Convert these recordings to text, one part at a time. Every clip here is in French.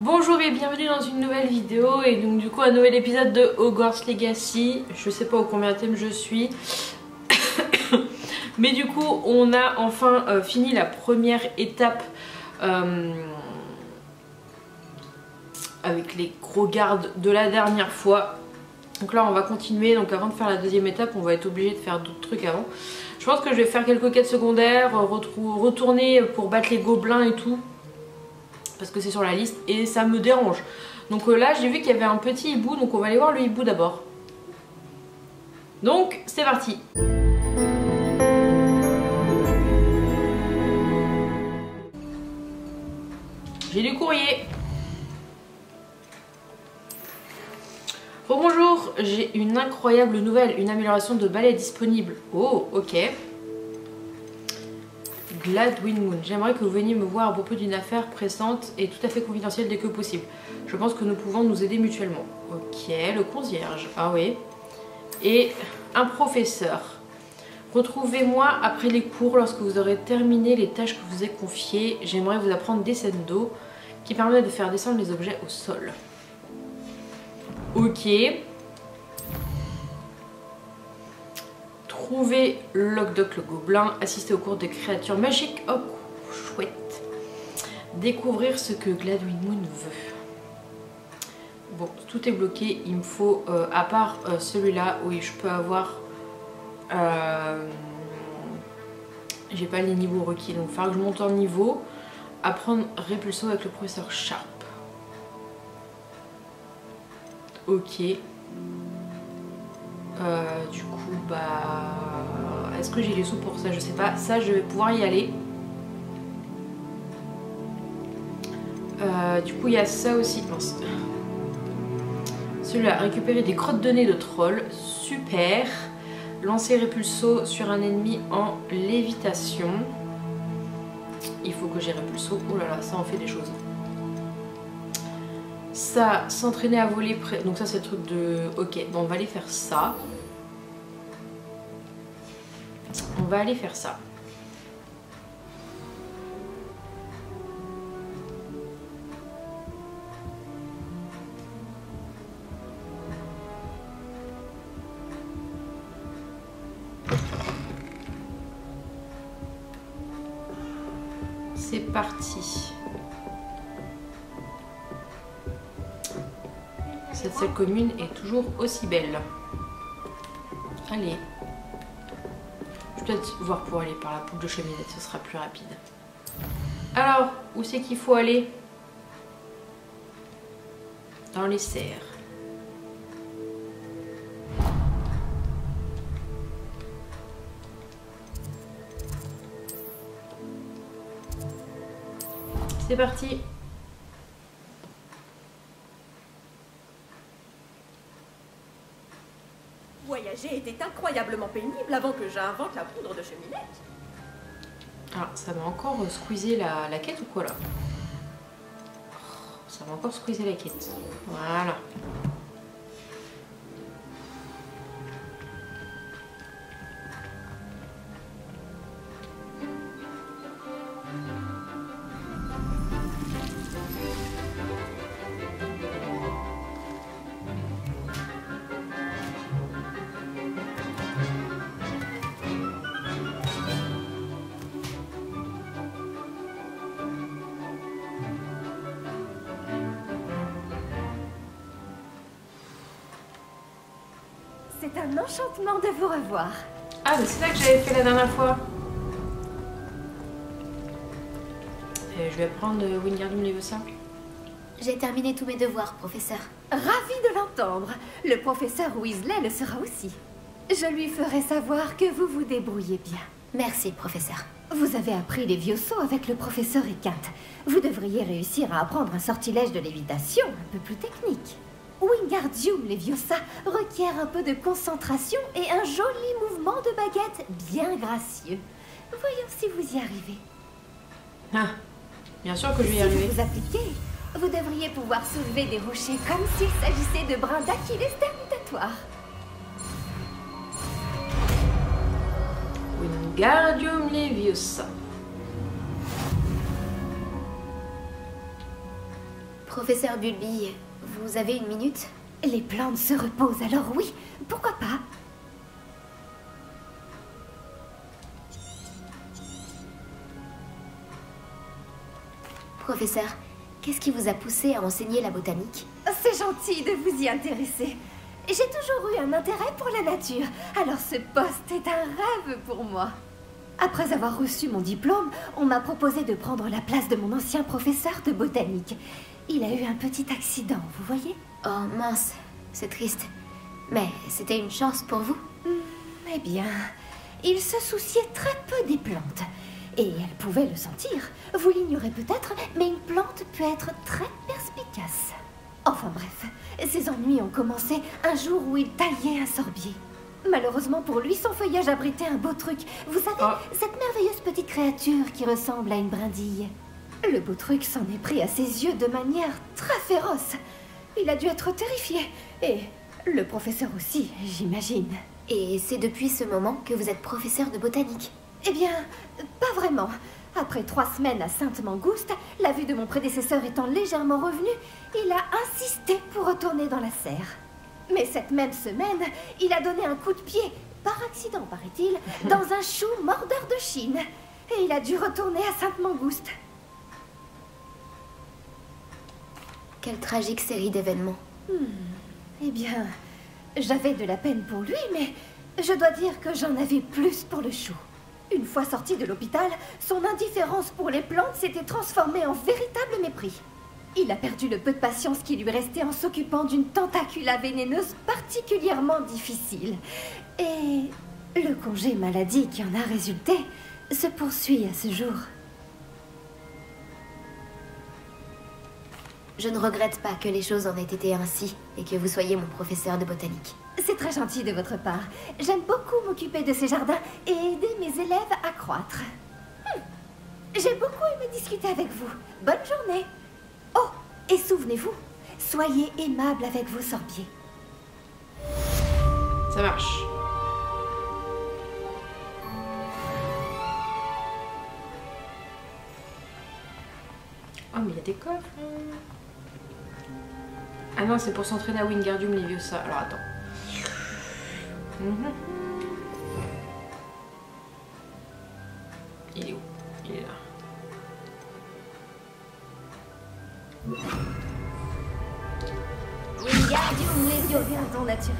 Bonjour et bienvenue dans une nouvelle vidéo et donc du coup un nouvel épisode de Hogwarts Legacy. Je sais pas au combien de thème je suis mais du coup on a enfin fini la première étape avec les gros gardes de la dernière fois. Donc là on va continuer, donc avant de faire la deuxième étape on va être obligé de faire d'autres trucs avant. Je pense que je vais faire quelques quêtes secondaires, retourner pour battre les gobelins et tout, parce que c'est sur la liste et ça me dérange. Donc là j'ai vu qu'il y avait un petit hibou, donc on va aller voir le hibou d'abord. Donc c'est parti. J'ai du courrier. Rebonjour, j'ai une incroyable nouvelle, une amélioration de balai disponible. Oh ok. Gladwin Moon, j'aimerais que vous veniez me voir à propos d'une affaire pressante et tout à fait confidentielle dès que possible. Je pense que nous pouvons nous aider mutuellement. Ok, le concierge, ah oui. Et un professeur. Retrouvez-moi après les cours lorsque vous aurez terminé les tâches que je vous ai confiées. J'aimerais vous apprendre des scènes d'eau qui permettent de faire descendre les objets au sol. Ok. Trouver Locdoc le gobelin, assister au cours de créatures magiques, oh chouette. Découvrir ce que Gladwin Moon veut. Bon, tout est bloqué, il me faut, à part celui-là, oui je peux avoir, j'ai pas les niveaux requis, donc il va falloir que je monte en niveau. Apprendre Répulso avec le professeur Sharp. Ok. Du coup, bah... Est-ce que j'ai les sous pour ça? Je sais pas. Ça, je vais pouvoir y aller. Du coup, il y a ça aussi. Mince. Celui-là, récupérer des crottes de nez de troll. Super. Lancer Répulso sur un ennemi en lévitation. Il faut que j'ai Répulso. Oh là là, ça en fait des choses. Ça, s'entraîner à voler près. Donc ça c'est le truc de... Ok, bon on va aller faire ça. On va aller faire ça. C'est parti. Cette salle commune est toujours aussi belle. Allez. Je vais peut-être voir pour aller par la poule de cheminette, ce sera plus rapide. Alors, où c'est qu'il faut aller? Dans les serres. C'est parti. Voyager était incroyablement pénible avant que j'invente la poudre de cheminette. Ah, ça m'a encore squeezé la quête ou quoi là? Ça m'a encore squeezé la quête. Voilà. C'est un enchantement de vous revoir. Ah, mais c'est ça que j'avais fait la dernière fois. Je vais prendre Wingardium Leviosa. J'ai terminé tous mes devoirs, professeur. Ravie de l'entendre. Le professeur Weasley le sera aussi. Je lui ferai savoir que vous vous débrouillez bien. Merci, professeur. Vous avez appris les vieux sauts avec le professeur Ekant. Vous devriez réussir à apprendre un sortilège de lévitation un peu plus technique. Wingardium Leviosa requiert un peu de concentration et un joli mouvement de baguette bien gracieux. Voyons si vous y arrivez. Ah, bien sûr que je vais y Si arriver. vous vous appliquez, vous devriez pouvoir soulever des rochers comme s'il s'agissait de brins d'Achilles terminatoires. Wingardium Leviosa. Professeur Bulby, vous avez une minute? Les plantes se reposent, alors oui, pourquoi pas? Professeur, qu'est-ce qui vous a poussé à enseigner la botanique? C'est gentil de vous y intéresser. J'ai toujours eu un intérêt pour la nature, alors ce poste est un rêve pour moi. Après avoir reçu mon diplôme, on m'a proposé de prendre la place de mon ancien professeur de botanique. Il a eu un petit accident, vous voyez? Oh mince, c'est triste. Mais c'était une chance pour vous? Eh bien, il se souciait très peu des plantes. Et elle pouvait le sentir. Vous l'ignorez peut-être, mais une plante peut être très perspicace. Enfin bref, ses ennuis ont commencé un jour où il taillait un sorbier. Malheureusement pour lui, son feuillage abritait un beau truc. Vous savez, cette merveilleuse petite créature qui ressemble à une brindille. Le beau truc s'en est pris à ses yeux de manière très féroce. Il a dû être terrifié. Et le professeur aussi, j'imagine. Et c'est depuis ce moment que vous êtes professeur de botanique? Eh bien, pas vraiment. Après 3 semaines à Sainte-Mangouste, la vue de mon prédécesseur étant légèrement revenue, il a insisté pour retourner dans la serre. Mais cette même semaine, il a donné un coup de pied, par accident paraît-il, dans un chou mordeur de Chine. Et il a dû retourner à Sainte-Mangouste. Quelle tragique série d'événements. Eh bien, j'avais de la peine pour lui, mais je dois dire que j'en avais plus pour le chou. Une fois sorti de l'hôpital, son indifférence pour les plantes s'était transformée en véritable mépris. Il a perdu le peu de patience qui lui restait en s'occupant d'une tentacula vénéneuse particulièrement difficile. Et le congé maladie qui en a résulté se poursuit à ce jour. Je ne regrette pas que les choses en aient été ainsi et que vous soyez mon professeur de botanique. C'est très gentil de votre part. J'aime beaucoup m'occuper de ces jardins et aider mes élèves à croître. J'ai beaucoup aimé discuter avec vous. Bonne journée. Oh, et souvenez-vous, soyez aimable avec vos sorbiers. Ça marche. Oh, mais il y a des coffres. Ah non, c'est pour s'entraîner à Wingardium Leviosa. Alors attends. Il est où? Il est là. Wingardium Leviosa, un don naturel.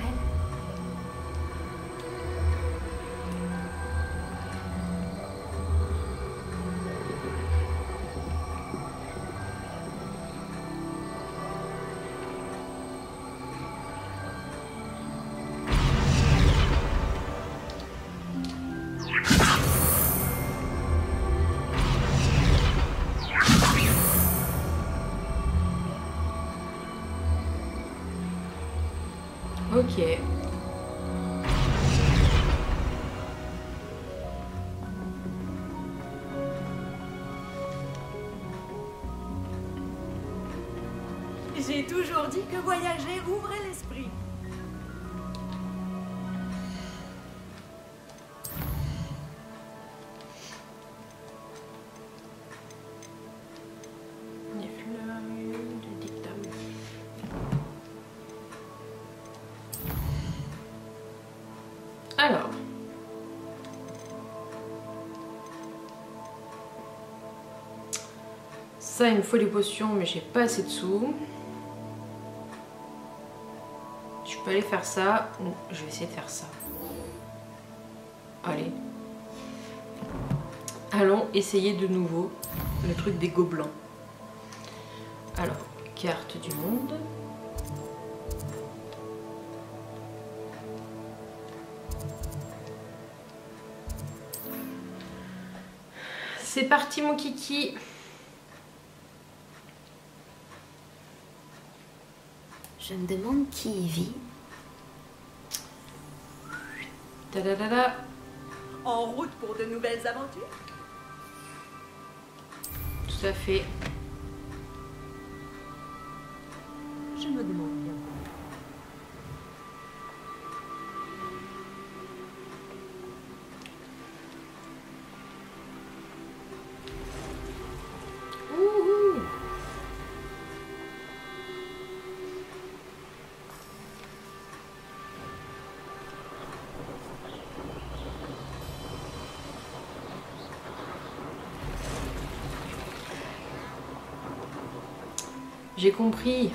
Ok. J'ai toujours dit que voyager ouvrait l'esprit. Les fleurs du dictum. Alors. Ça, il me faut les potions, mais j'ai pas assez de sous. Je peux aller faire ça, ou je vais essayer de faire ça. Allez. Allons essayer de nouveau le truc des gobelins. Alors, carte du monde. C'est parti mon kiki. Je me demande qui y vit. Ta-da-da-da. En route pour de nouvelles aventures? Tout à fait. Je me demande bien. Ouhou. J'ai compris.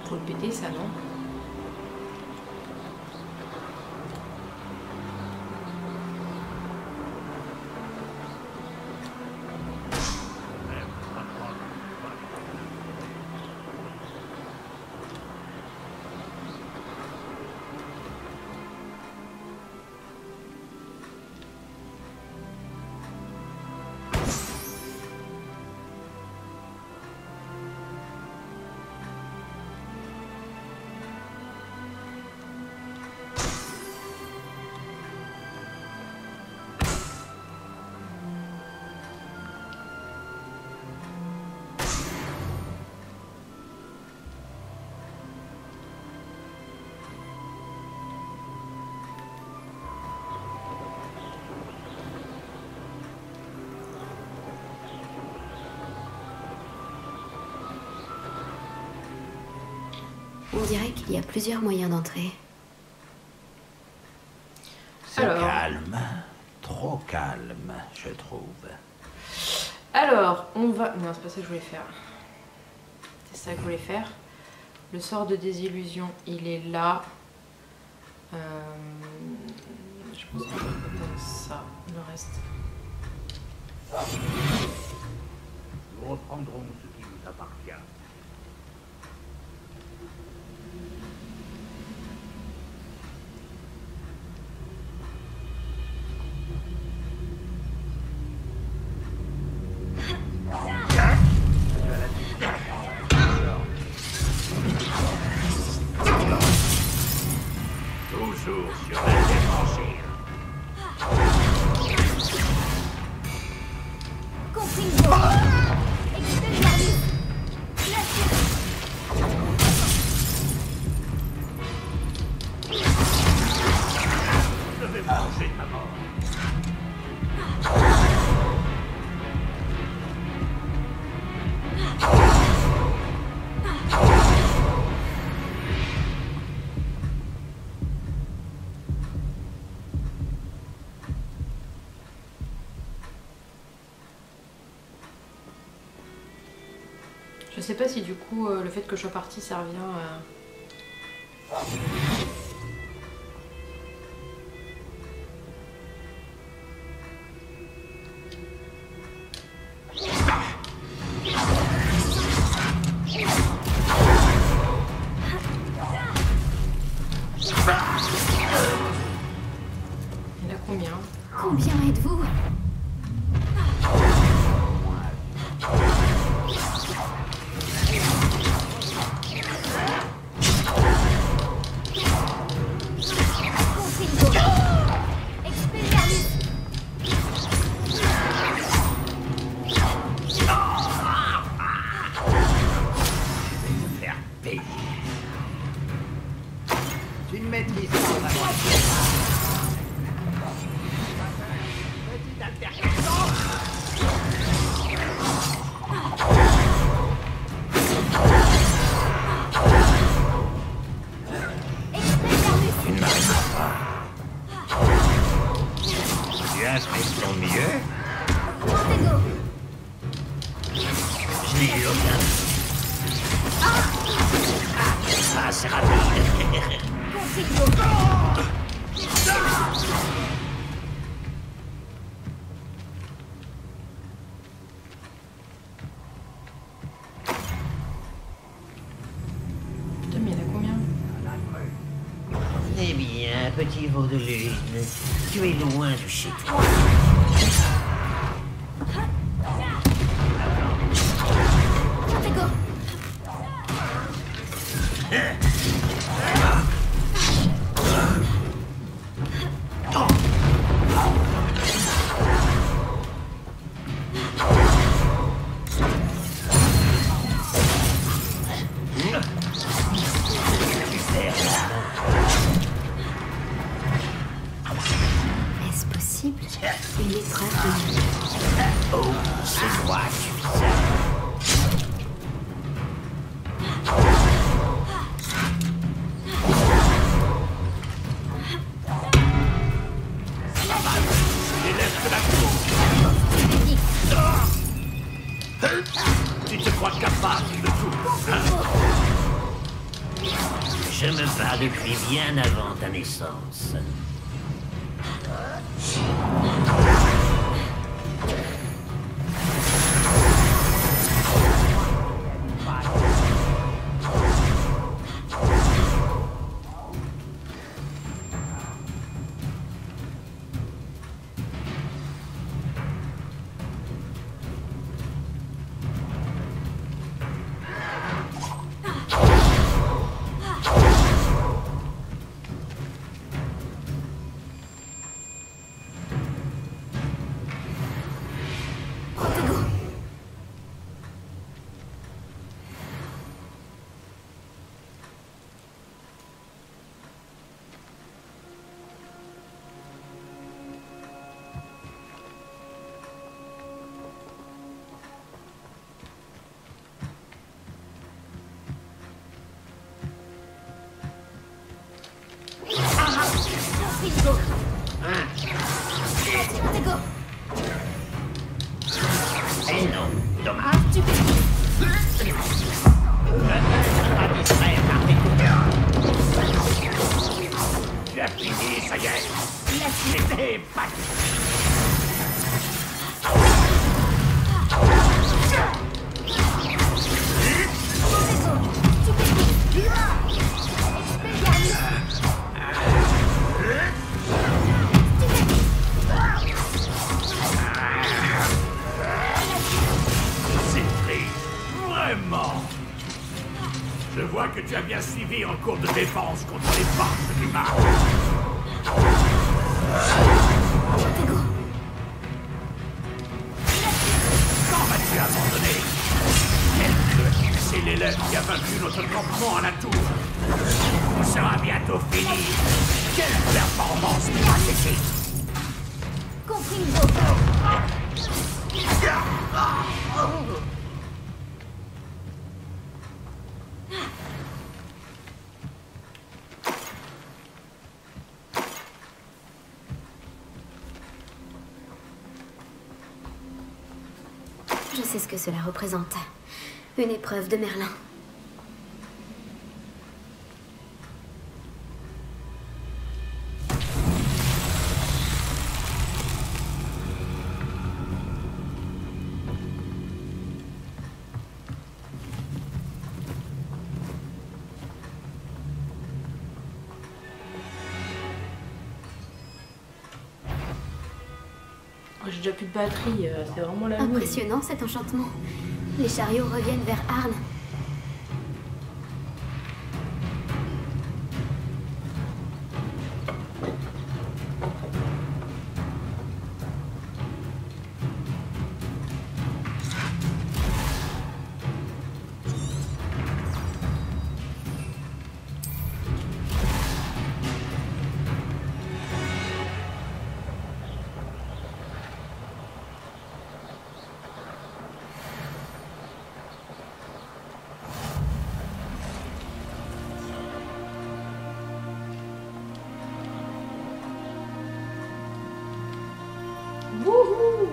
Faut le péter ça, non? On dirait qu'il y a plusieurs moyens d'entrer. C'est calme, trop calme, je trouve. Alors, on va... Non, c'est pas ça que je voulais faire. C'est ça que je voulais faire. Le sort de désillusion, il est là. Je pense qu'on va faire ça, le reste. Nous reprendrons ce qui nous appartient. Toujours sur la défensive. Confringo. Expelliarmus. Je vais manger ta mort. Je sais pas si du coup le fait que je sois partie ça revient Il y en a combien? Combien êtes-vous? Tu ne maîtrises pas vraiment. Petite altercation. Tu ne m'arrêteras pas. Tu as ton mieux. Je n'ai eu aucun. Ah, c'est rapide. Putain, mais il y en a combien? Eh bien, petit veau de lune, tu es loin de chez toi. Est-ce possible? Une épreuve de... Oh, c'est moi du visage. Tu te crois capable de tout, hein? Je me bats depuis bien avant ta naissance. Eh non, dommage. Tu peux pas distraire par tes coups. Tu as fini, ça y est. C'était pas... Je vois que tu as bien suivi en cours de défense contre les forces du mal. Quand vas-tu abandonner? C'est l'élève qui a vaincu notre campement à la tour. Il sera bientôt fini. Quelle performance pathétique! Compris vos... Je sais ce que cela représente. Une épreuve de Merlin. J'ai déjà plus de batterie, c'est vraiment la nuit. Impressionnant cet enchantement. Les chariots reviennent vers Arne. Wouhou!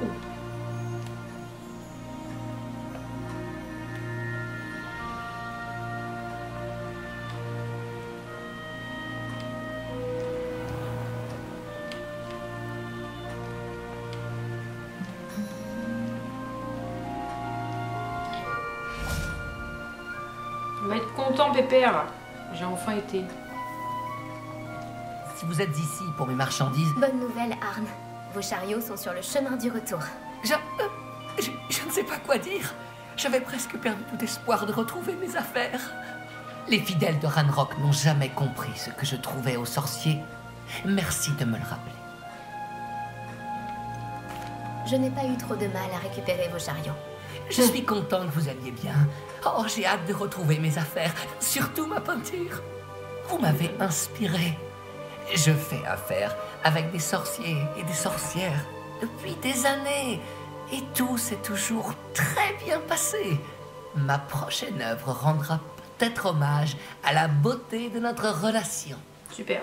On va être content, Pépère. J'ai enfin été. Si vous êtes ici pour mes marchandises... Bonne nouvelle, Arne. Vos chariots sont sur le chemin du retour. Je ne sais pas quoi dire. J'avais presque perdu tout espoir de retrouver mes affaires. Les fidèles de Ranrock n'ont jamais compris ce que je trouvais aux sorciers. Merci de me le rappeler. Je n'ai pas eu trop de mal à récupérer vos chariots. Je suis content que vous alliez bien. Oh, j'ai hâte de retrouver mes affaires, surtout ma peinture. Vous m'avez inspiré. Je fais affaire avec des sorciers et des sorcières depuis des années. Et tout s'est toujours très bien passé. Ma prochaine œuvre rendra peut-être hommage à la beauté de notre relation. Super.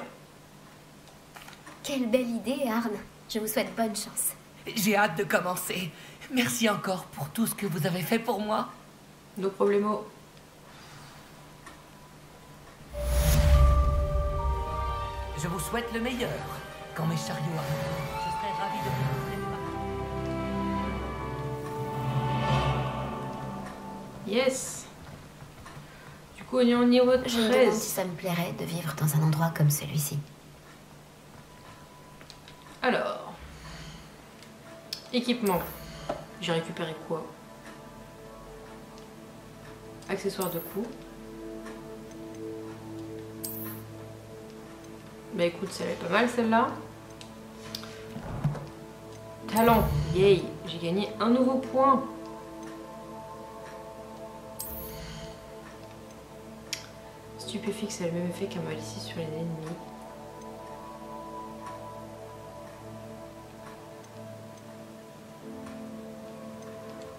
Quelle belle idée, Arne. Je vous souhaite bonne chance. J'ai hâte de commencer. Merci encore pour tout ce que vous avez fait pour moi. No problemo. Je vous souhaite le meilleur. Quand mes chariots arriveront, je serai ravi de vous montrer mes marques. Yes. Du coup, on est au niveau Je me demande 13. si ça me plairait de vivre dans un endroit comme celui-ci. Alors. Équipement. J'ai récupéré quoi? Accessoires de cou. Bah écoute, celle-là est pas mal celle-là. Talent. Yay. J'ai gagné un nouveau point. Stupéfixe a le même effet qu'un malicie sur les ennemis.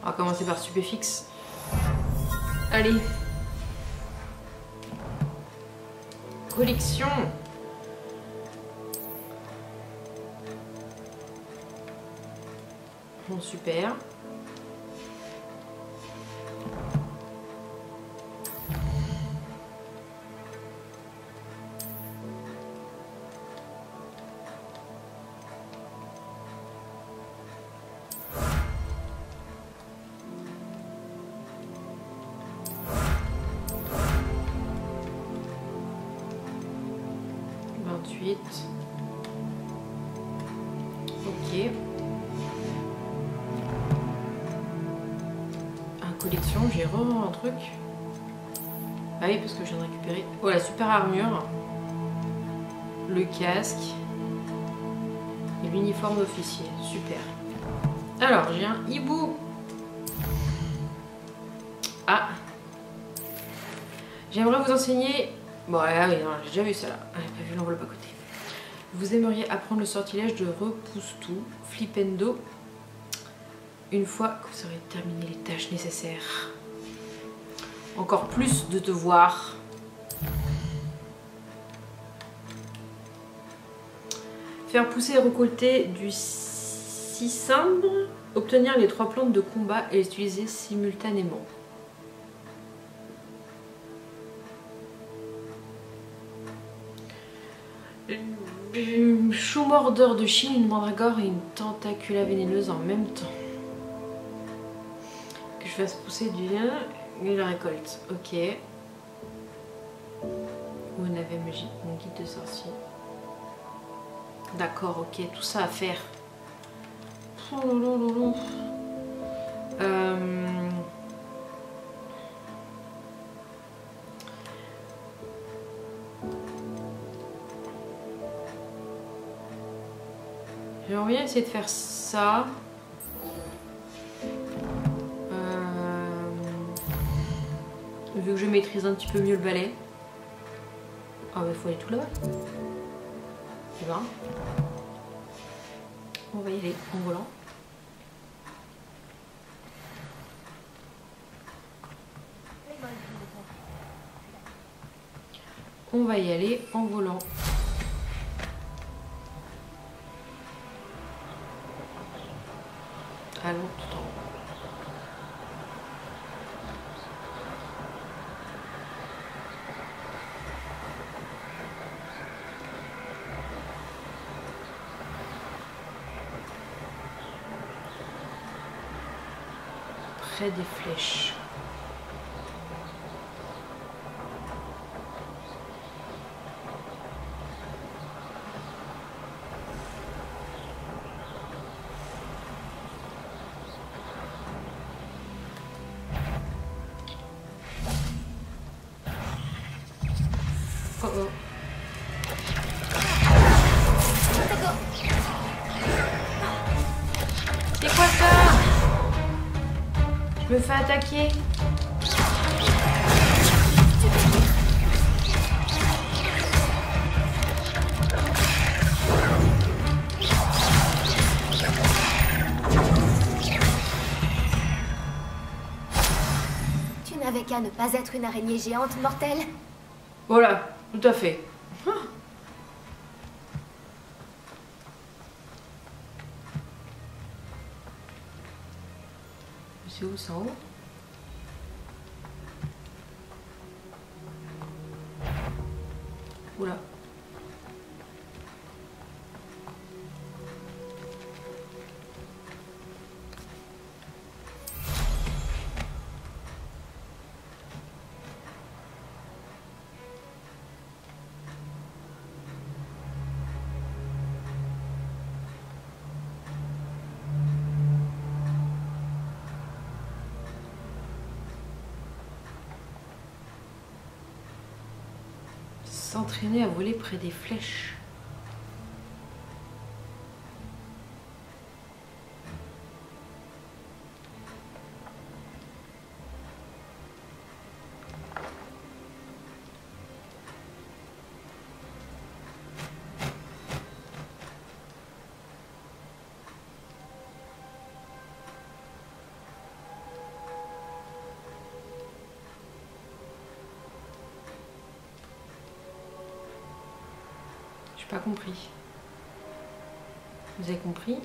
On va commencer par stupéfixe. Allez. Collection. Bon, super. Ok. Collection, j'ai un truc. Ah oui, parce que je viens de récupérer. Oh, la super armure. Le casque. Et l'uniforme d'officier. Super. Alors, j'ai un hibou. Ah. J'aimerais vous enseigner... Bon, ah oui, j'ai déjà vu ça là. J'ai pas vu l'enveloppe à côté. Vous aimeriez apprendre le sortilège de repousse-tout, Flipendo, une fois que vous aurez terminé les tâches nécessaires. Encore plus de devoirs. Faire pousser et récolter du cicimbre. Obtenir les 3 plantes de combat et les utiliser simultanément. Chou mordeur de Chine, une mandragore et une tentacula vénéneuse en même temps. Que je fasse pousser du lien et la récolte. Ok. Ou un navet magique, mon guide de sorcier. D'accord, ok, tout ça à faire. J'aimerais bien essayer de faire ça. Vu que je maîtrise un petit peu mieux le balai. Ah mais il faut aller tout là-bas. C'est bien. On va y aller en volant. On va y aller en volant. Allons tout en haut. Près des flèches. Oh oh. C'est quoi ça? Je me fais attaquer. Tu n'avais qu'à ne pas être une araignée géante mortelle. Voilà, tout à fait. C'est où, c'est en haut? Oula. S'entraîner à voler près des flèches. J'ai pas compris. Vous avez compris?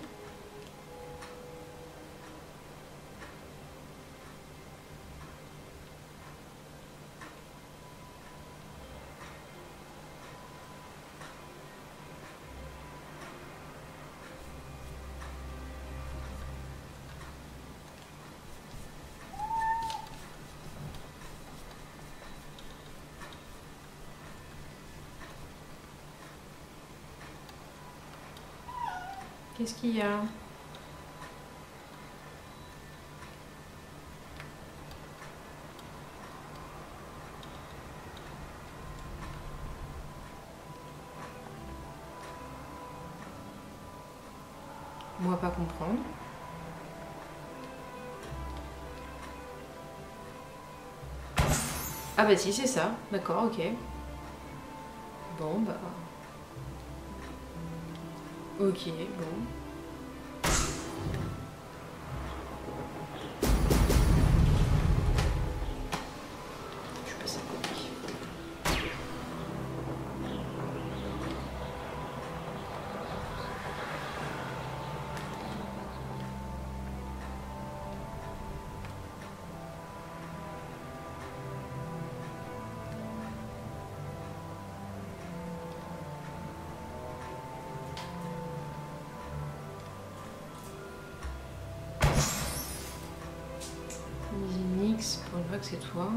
Qu'est-ce qu'il y a? Moi pas comprendre. Ah bah si c'est ça, d'accord, ok. Bon bah... Ok, bon. Je passe à côté. Pour une fois que c'est toi.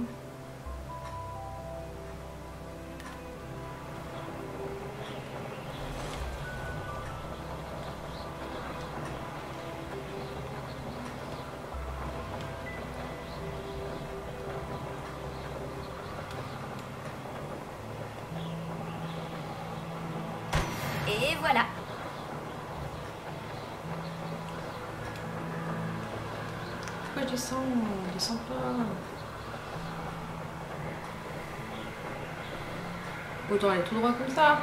Et voilà. Pourquoi je descends? Je descends pas. Autant aller tout droit comme ça.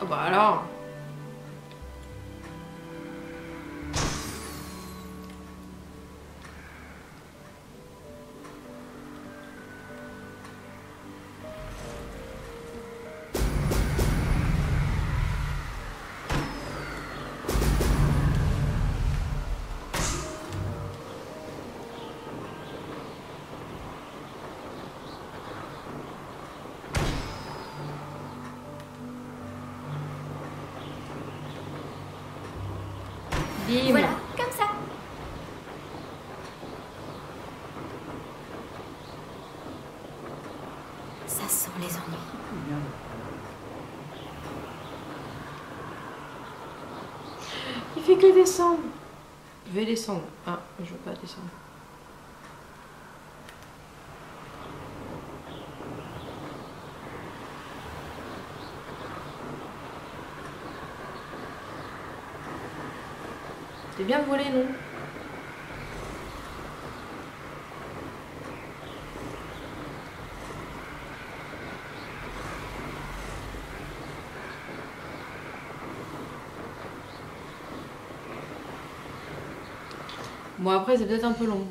Oh bah alors. Bim. Voilà, comme ça. Ça sent les ennuis. Il fait que descendre. Je vais descendre. Ah, je veux pas descendre. C'est bien volé, non? Bon, après, c'est peut-être un peu long.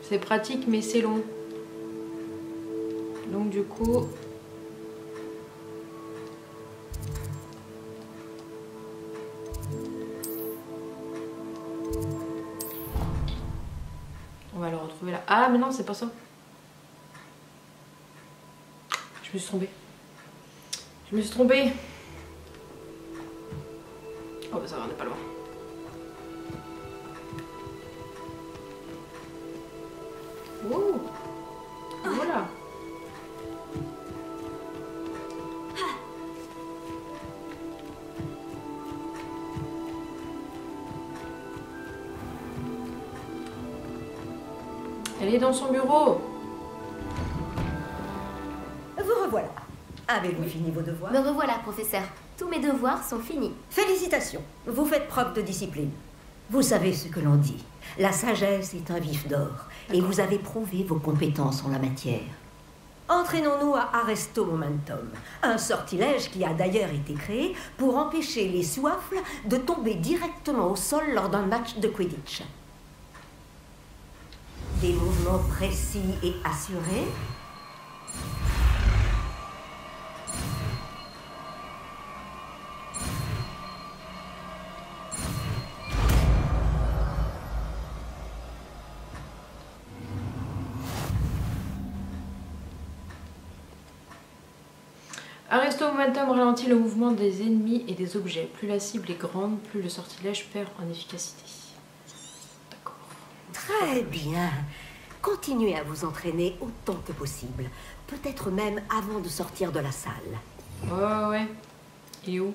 C'est pratique, mais c'est long. Donc, du coup... on va le retrouver là. Ah, mais non, c'est pas ça. Je me suis trompée. Je me suis trompée. Oh bah ça va, on n'est pas loin. Oh, voilà. Elle est dans son bureau. Vous revoilà. Avez-vous fini vos devoirs? Me revoilà, professeur. Tous mes devoirs sont finis. Félicitations. Vous faites preuve de discipline. Vous savez ce que l'on dit. La sagesse est un vif d'or. Et vous avez prouvé vos compétences en la matière. Entraînons-nous à Arresto Momentum, un sortilège qui a d'ailleurs été créé pour empêcher les soifles de tomber directement au sol lors d'un match de Quidditch. Des mouvements précis et assurés. Arresto Momentum ralentit le mouvement des ennemis et des objets. Plus la cible est grande, plus le sortilège perd en efficacité. D'accord. Très bien. Continuez à vous entraîner autant que possible. Peut-être même avant de sortir de la salle. Ouais. Il est où?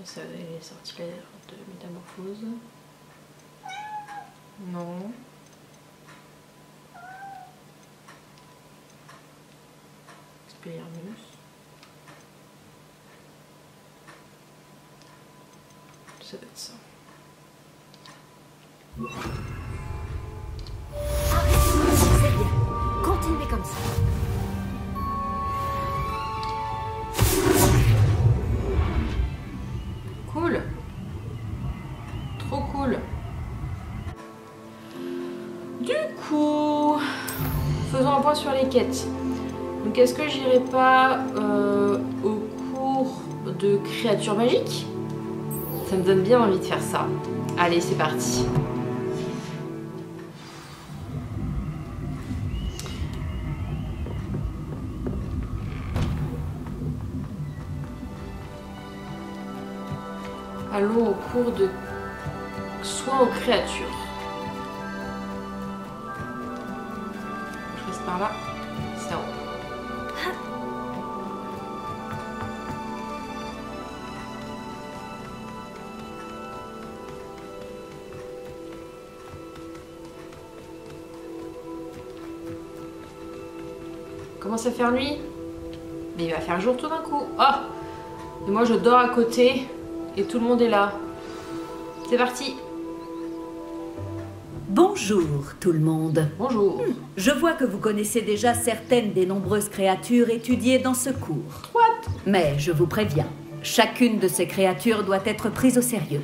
Ça, les sortilèges de métamorphose. Non. Expelliarmus. Ça doit être ça. C'est bien. Continuez comme ça. Cool. Trop cool. Du coup, faisons un point sur les quêtes. Donc est-ce que j'irai pas au cours de créatures magiques? Ça me donne bien envie de faire ça. Allez, c'est parti. Allons au cours de soins aux créatures. Je reste par là. C'est en haut. Commence à faire nuit. Mais il va faire jour tout d'un coup. Oh! Et moi je dors à côté. Et tout le monde est là. C'est parti. Bonjour tout le monde. Bonjour. Je vois que vous connaissez déjà certaines des nombreuses créatures étudiées dans ce cours. What? Mais je vous préviens, chacune de ces créatures doit être prise au sérieux.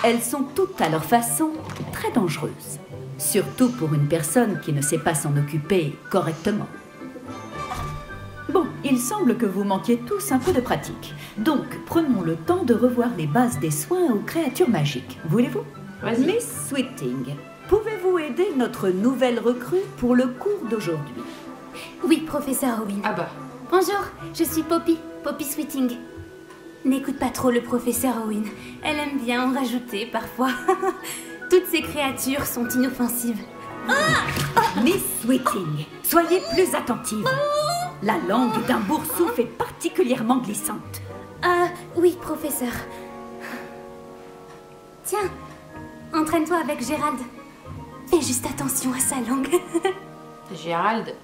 Elles sont toutes à leur façon très dangereuses. Surtout pour une personne qui ne sait pas s'en occuper correctement. Bon, il semble que vous manquiez tous un peu de pratique. Donc, prenons le temps de revoir les bases des soins aux créatures magiques. Voulez-vous? Vas-y. Miss Sweeting, pouvez-vous aider notre nouvelle recrue pour le cours d'aujourd'hui? Oui, professeur Owen. Ah bah. Bonjour, je suis Poppy, Poppy Sweeting. N'écoute pas trop le professeur Owen. Elle aime bien en rajouter parfois. Toutes ces créatures sont inoffensives. Miss Sweeting, soyez plus attentive. La langue d'un boursouf est particulièrement glissante. Oui, professeur. Tiens, entraîne-toi avec Gérald. Fais juste attention à sa langue. Gérald.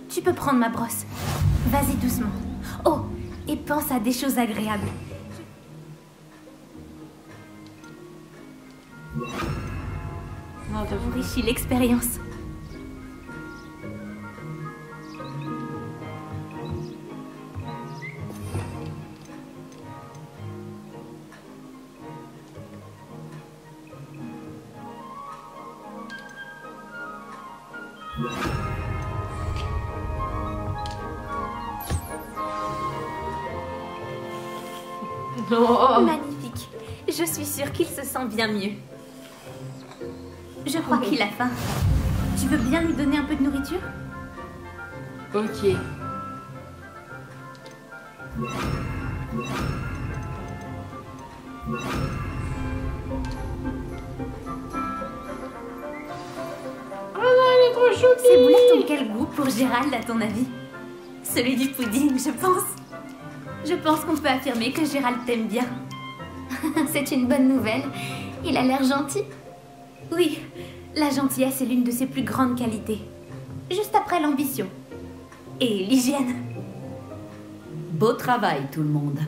Tu peux prendre ma brosse. Vas-y doucement. Oh, et pense à des choses agréables. Non, t'as Enrichis l'expérience. Non. Magnifique. Je suis sûre qu'il se sent bien mieux. Je crois qu'il a faim. Tu veux bien lui donner un peu de nourriture? Ok. Oh non, elle est trop choupie. Ces boulettes ont quel goût pour Gérald, à ton avis? Celui du pudding, je pense. Je pense qu'on peut affirmer que Gérald t'aime bien. C'est une bonne nouvelle. Il a l'air gentil. Oui, la gentillesse est l'une de ses plus grandes qualités. Juste après l'ambition. Et l'hygiène. Beau travail, tout le monde.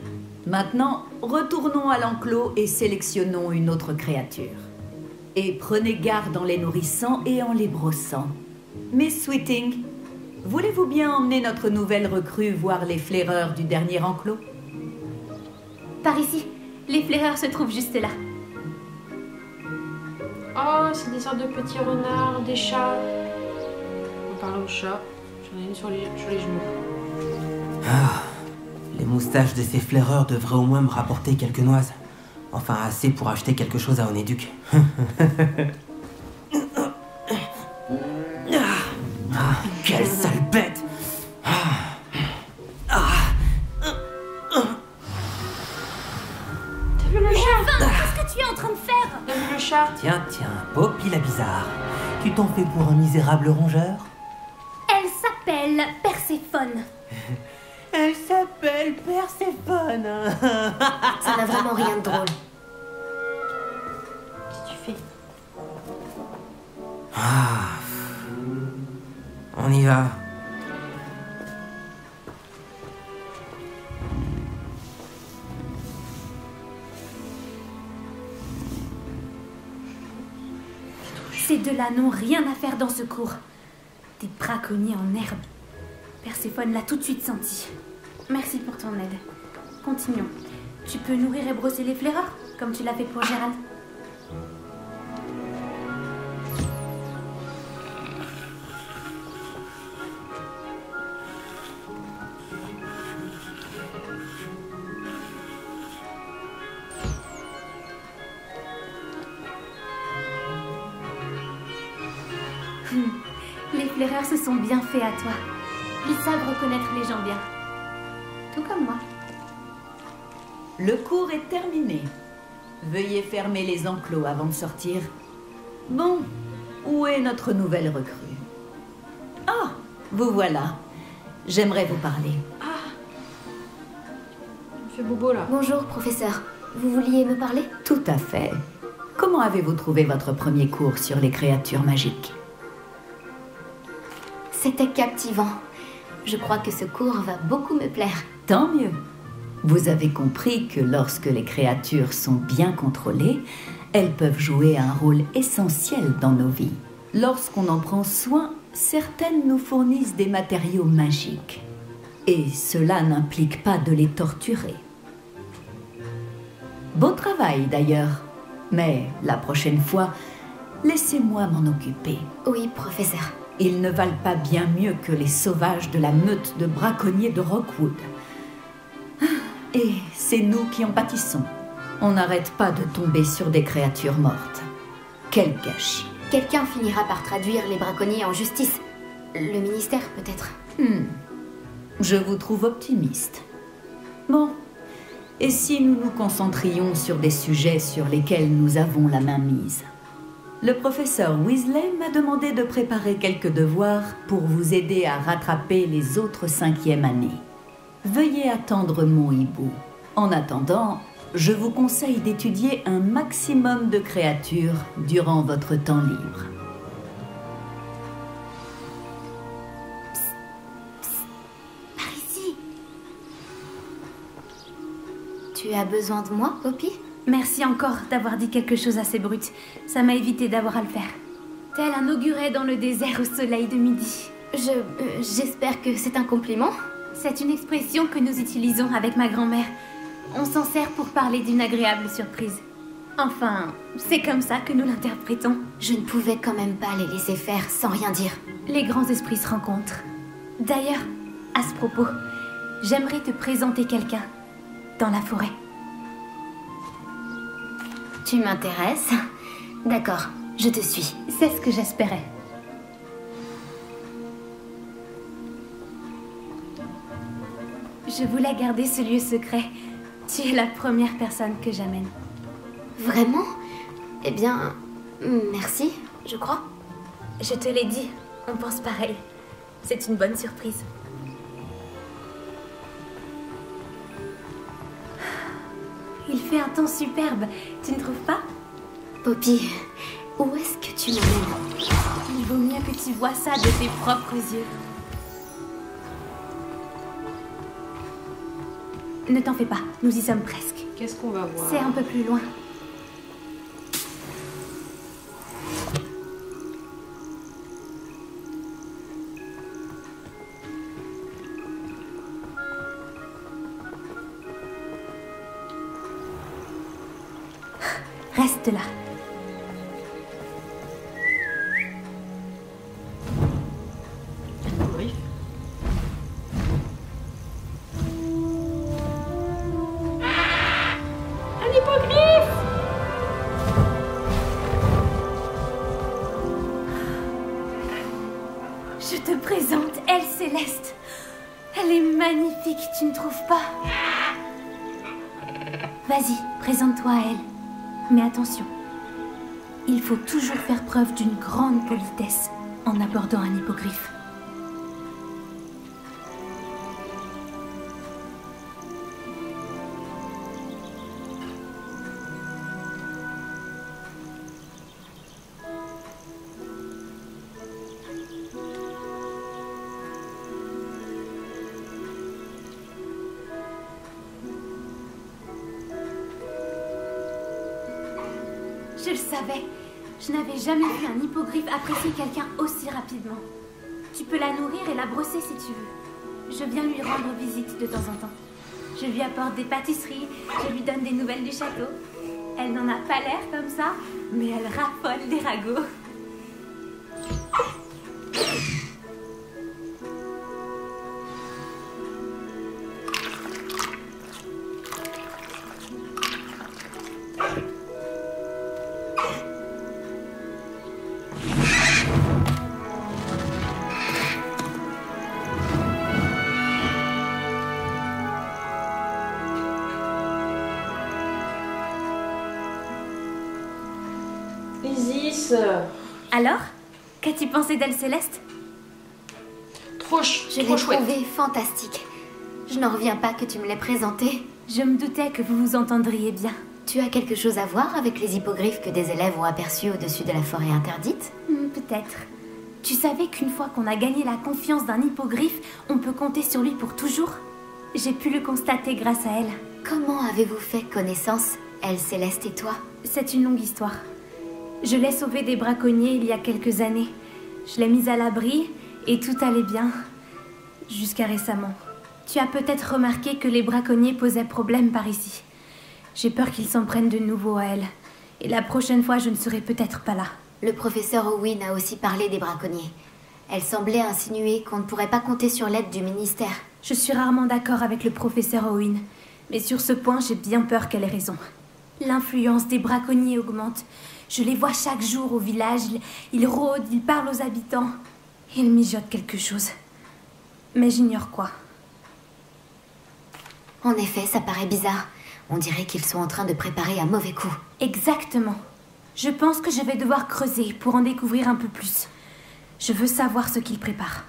Maintenant, retournons à l'enclos et sélectionnons une autre créature. Et prenez garde en les nourrissant et en les brossant. Miss Sweeting, voulez-vous bien emmener notre nouvelle recrue voir les flaireurs du dernier enclos? Par ici, les flaireurs se trouvent juste là. Oh, c'est des sortes de petits renards, des chats. On parle aux chats. J'en ai une sur les genoux. Ah, les moustaches de ces flaireurs devraient au moins me rapporter quelques noises. Enfin, assez pour acheter quelque chose à Onéduc. Ah, quelle sale bête! T'as vu le chat? Enfin, qu'est-ce que tu es en train de faire? T'as vu le chat? Tiens, Poppy la bizarre. Tu t'en fais pour un misérable rongeur? Elle s'appelle Perséphone. Elle s'appelle Perséphone. Ça n'a vraiment rien de drôle. Qu'est-ce que tu fais? Ah. On y va. Ces deux-là n'ont rien à faire dans ce cours. Des braconniers en herbe. Perséphone l'a tout de suite senti. Merci pour ton aide. Continuons. Tu peux nourrir et brosser les flaireurs, comme tu l'as fait pour Gérald. Les flaireurs se sont bien faits à toi. Ils savent reconnaître les gens bien. Tout comme moi. Le cours est terminé. Veuillez fermer les enclos avant de sortir. Bon, où est notre nouvelle recrue? Ah, vous voilà. J'aimerais vous parler. Il fait bobo là. Bonjour, professeur. Vous vouliez me parler? Tout à fait. Comment avez-vous trouvé votre premier cours sur les créatures magiques? C'était captivant. Je crois que ce cours va beaucoup me plaire. Tant mieux. Vous avez compris que lorsque les créatures sont bien contrôlées, elles peuvent jouer un rôle essentiel dans nos vies. Lorsqu'on en prend soin, certaines nous fournissent des matériaux magiques. Et cela n'implique pas de les torturer. Beau travail d'ailleurs. Mais la prochaine fois, laissez-moi m'en occuper. Oui, professeur. Ils ne valent pas bien mieux que les sauvages de la meute de braconniers de Rockwood. Et c'est nous qui en pâtissons. On n'arrête pas de tomber sur des créatures mortes. Quel gâchis. Quelqu'un finira par traduire les braconniers en justice. Le ministère, peut-être. Je vous trouve optimiste. Bon, et si nous nous concentrions sur des sujets sur lesquels nous avons la main mise? Le professeur Weasley m'a demandé de préparer quelques devoirs pour vous aider à rattraper les autres 5e années. Veuillez attendre mon hibou. En attendant, je vous conseille d'étudier un maximum de créatures durant votre temps libre. Par ici. Tu as besoin de moi, Poppy? Merci encore d'avoir dit quelque chose assez brut. Ça m'a évité d'avoir à le faire. Tel un auguré dans le désert au soleil de midi. J'espère que c'est un compliment. C'est une expression que nous utilisons avec ma grand-mère. On s'en sert pour parler d'une agréable surprise. Enfin, c'est comme ça que nous l'interprétons. Je ne pouvais quand même pas les laisser faire sans rien dire. Les grands esprits se rencontrent. D'ailleurs, à ce propos, j'aimerais te présenter quelqu'un dans la forêt. Tu m'intéresses? D'accord, je te suis. C'est ce que j'espérais. Je voulais garder ce lieu secret. Tu es la première personne que j'amène. Vraiment? Eh bien, merci, je crois. Je te l'ai dit, on pense pareil. C'est une bonne surprise. Il fait un temps superbe, tu ne trouves pas? Poppy, où est-ce que tu m'amènes? Il vaut mieux que tu vois ça de tes propres yeux. Ne t'en fais pas, nous y sommes presque. Qu'est-ce qu'on va voir? C'est un peu plus loin. Reste là. Oui. Un hippogriffe! Je te présente Elle Céleste. Elle est magnifique, tu ne trouves pas? Vas-y, présente-toi à elle. Mais attention, il faut toujours faire preuve d'une grande politesse en abordant un hippogriffe. Je le savais. Je n'avais jamais vu un hippogriffe apprécier quelqu'un aussi rapidement. Tu peux la nourrir et la brosser si tu veux. Je viens lui rendre visite de temps en temps. Je lui apporte des pâtisseries, je lui donne des nouvelles du château. Elle n'en a pas l'air comme ça, mais elle raffole des ragots. Isis. Alors, qu'as-tu pensé d'Elle Céleste? Je l'ai trouvée fantastique. Je n'en reviens pas que tu me l'aies présentée. Je me doutais que vous vous entendriez bien. Tu as quelque chose à voir avec les hippogriffes que des élèves ont aperçus au-dessus de la forêt interdite? Peut-être. Tu savais qu'une fois qu'on a gagné la confiance d'un hippogriffe, on peut compter sur lui pour toujours? J'ai pu le constater grâce à elle. Comment avez-vous fait connaissance, Elle Céleste et toi? C'est une longue histoire. Je l'ai sauvée des braconniers il y a quelques années. Je l'ai mise à l'abri et tout allait bien. Jusqu'à récemment. Tu as peut-être remarqué que les braconniers posaient problème par ici. J'ai peur qu'ils s'en prennent de nouveau à elle. Et la prochaine fois, je ne serai peut-être pas là. Le professeur Owen a aussi parlé des braconniers. Elle semblait insinuer qu'on ne pourrait pas compter sur l'aide du ministère. Je suis rarement d'accord avec le professeur Owen. Mais sur ce point, j'ai bien peur qu'elle ait raison. L'influence des braconniers augmente. Je les vois chaque jour au village. Ils rôdent, ils parlent aux habitants. Il mijote quelque chose. Mais j'ignore quoi. En effet, ça paraît bizarre. On dirait qu'ils sont en train de préparer un mauvais coup. Exactement. Je pense que je vais devoir creuser pour en découvrir un peu plus. Je veux savoir ce qu'ils préparent.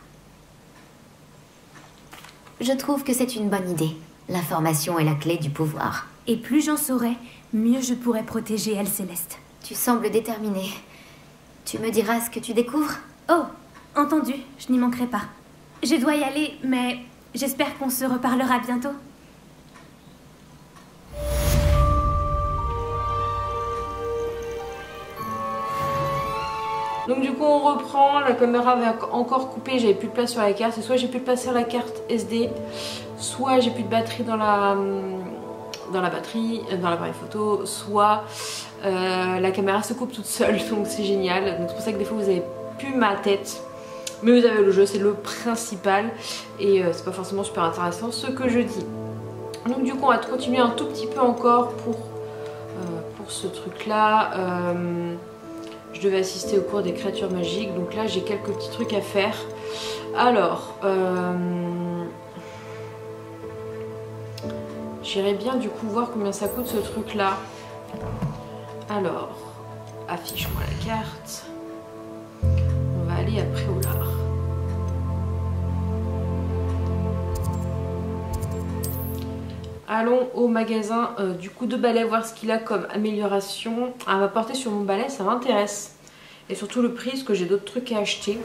Je trouve que c'est une bonne idée. L'information est la clé du pouvoir. Et plus j'en saurai, mieux je pourrai protéger Elle Céleste. Tu sembles déterminée. Tu me diras ce que tu découvres? Oh, entendu, je n'y manquerai pas. Je dois y aller, mais j'espère qu'on se reparlera bientôt. Donc du coup on reprend, la caméra avait encore coupé, j'avais plus de place sur la carte. Et soit j'ai plus de place sur la carte SD, soit j'ai plus de batterie dans l'appareil photo, soit la caméra se coupe toute seule, donc c'est génial. Donc c'est pour ça que des fois vous avez plus ma tête, mais vous avez le jeu, c'est le principal. Et c'est pas forcément super intéressant ce que je dis. Donc du coup on va continuer un tout petit peu encore pour ce truc là. Je devais assister au cours des créatures magiques, donc là j'ai quelques petits trucs à faire. Alors, j'irais bien du coup voir combien ça coûte ce truc là. Alors, affiche-moi la carte. On va aller à Préolard. Allons au magasin du coup de balai, voir ce qu'il a comme amélioration à m'apporter sur mon balai, ça m'intéresse. Et surtout le prix, parce que j'ai d'autres trucs à acheter.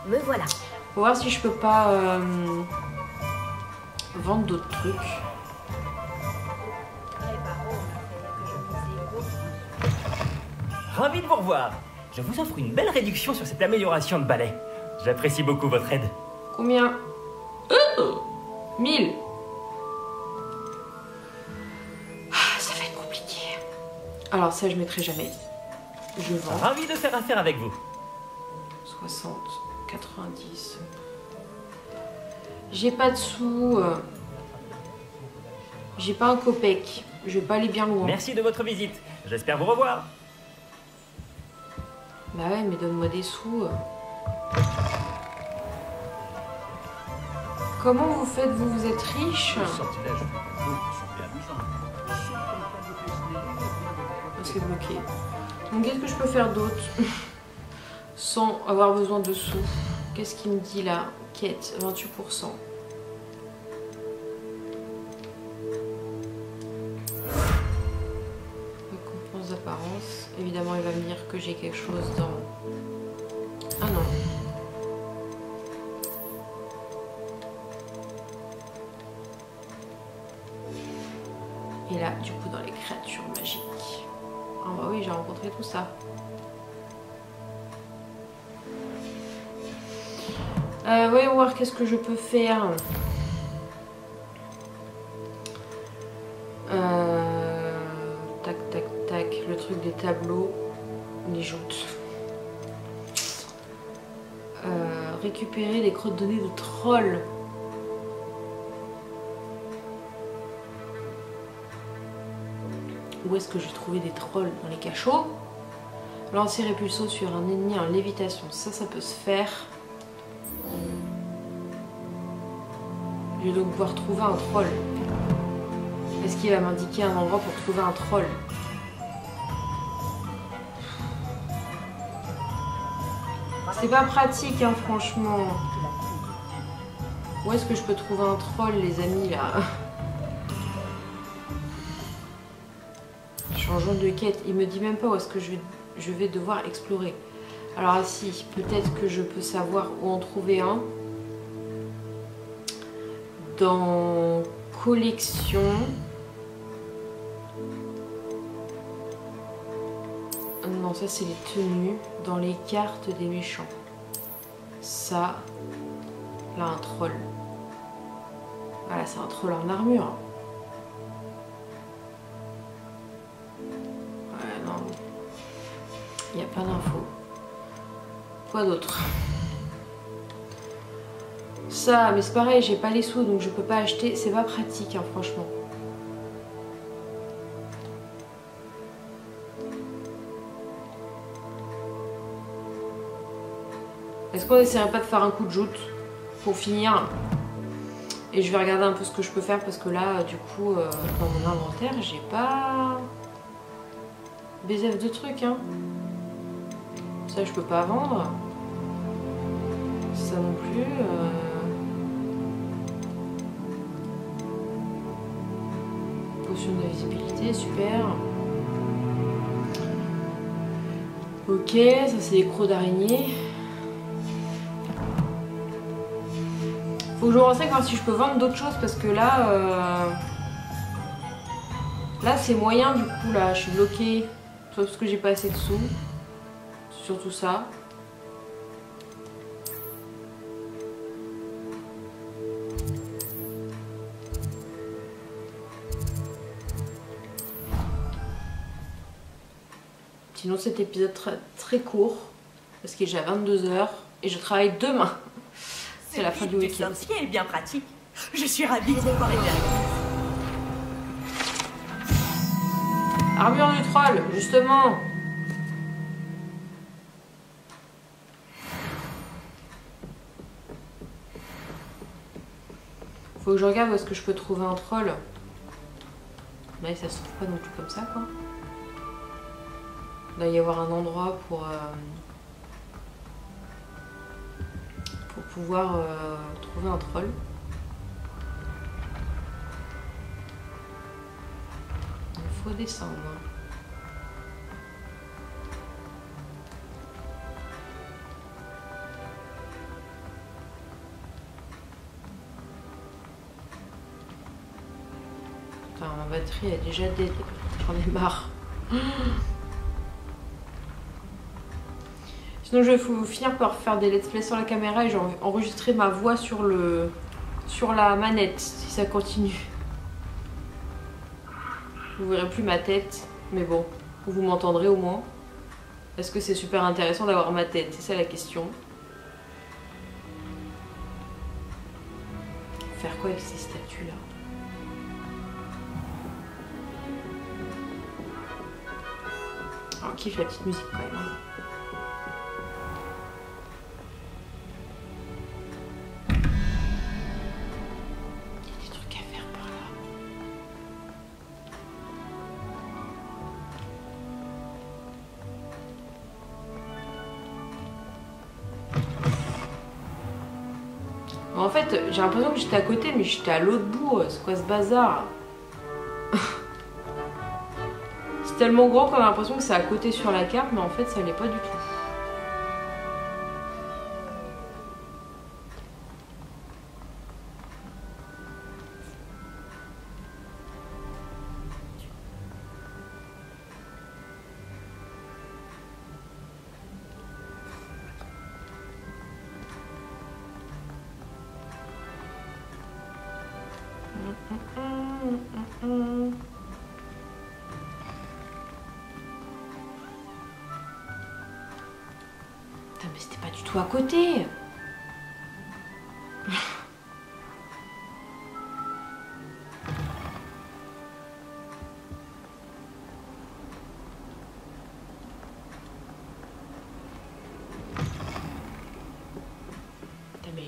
Me voilà. Faut voir si je peux pas vendre d'autres trucs. Ravi de vous revoir. Je vous offre une belle réduction sur cette amélioration de balai. J'apprécie beaucoup votre aide. Combien 1000. Ça va être compliqué. Alors ça je mettrai jamais. Je vends. Ravi de faire affaire avec vous. 60, 90. J'ai pas de sous. J'ai pas un copec. Je vais pas aller bien loin. Merci de votre visite. J'espère vous revoir. Bah ouais, mais donne-moi des sous. Comment vous faites, vous êtes riche? C'est bloqué. Donc qu'est-ce que je peux faire d'autre sans avoir besoin de sous? Qu'est-ce qu'il me dit là? Quête, 28%. Récompense d'apparence. Évidemment, il va me dire que j'ai quelque chose dans... Ah non. Et là, du coup, dans les créatures magiques. Ah bah oui, j'ai rencontré tout ça. Voyons voir qu'est-ce que je peux faire. Tac, tac, tac. Le truc des tableaux. Les joutes. Récupérer les crottes de données de trolls. Où est-ce que j'ai trouvé des trolls? Dans les cachots. Lancer répulsor sur un ennemi en lévitation. Ça peut se faire. Je vais donc pouvoir trouver un troll. Est-ce qu'il va m'indiquer un endroit pour trouver un troll? C'est pas pratique, hein, franchement. Où est-ce que je peux trouver un troll, les amis, là? Changeons de quête. Il me dit même pas où est-ce que je vais devoir explorer. Alors, ah, si, peut-être que je peux savoir où en trouver un. Dans collection. Non, ça c'est les tenues. Dans les cartes des méchants. Ça. Là, un troll. Voilà, c'est un troll en armure. Ouais, non. Il n'y a pas d'infos. Quoi d'autre? Ça, mais c'est pareil, j'ai pas les sous donc je peux pas acheter. C'est pas pratique, hein, franchement. Est-ce qu'on essaierait pas de faire un coup de joute pour finir? Et je vais regarder un peu ce que je peux faire parce que là, du coup, dans mon inventaire, j'ai pas BZF de trucs, hein. Ça, je peux pas vendre. Ça non plus. Potion de visibilité, super. Ok, ça c'est des crocs d'araignée. Faut que je me renseigne voir si je peux vendre d'autres choses parce que là, là c'est moyen du coup là, je suis bloquée. Soit parce que j'ai pas assez de sous, surtout ça. Sinon cet épisode très court parce qu'il est déjà 22 h et je travaille demain. C'est la fin du week-end. Ce qui est bien pratique. Je suis ravie de pouvoir aider. Armure du troll, justement. Faut que je regarde où est-ce que je peux trouver un troll. Mais ça se trouve pas non plus comme ça, quoi. Il doit y avoir un endroit pour pouvoir trouver un troll. Il faut descendre. Putain, ma batterie est déjà dead. J'en ai marre. Sinon je vais finir par faire des let's play sur la caméra et enregistrer ma voix sur la manette si ça continue. Vous verrez plus ma tête, mais bon, vous m'entendrez au moins. Est-ce que c'est super intéressant d'avoir ma tête? C'est ça la question. Faire quoi avec ces statues là? On kiffe la petite musique quand même. En fait, j'ai l'impression que j'étais à côté, mais j'étais à l'autre bout. C'est quoi ce bazar? C'est tellement grand qu'on a l'impression que c'est à côté sur la carte, mais en fait, ça l'est pas du tout. Putain, mais c'était pas du tout à côté. Putain, mais...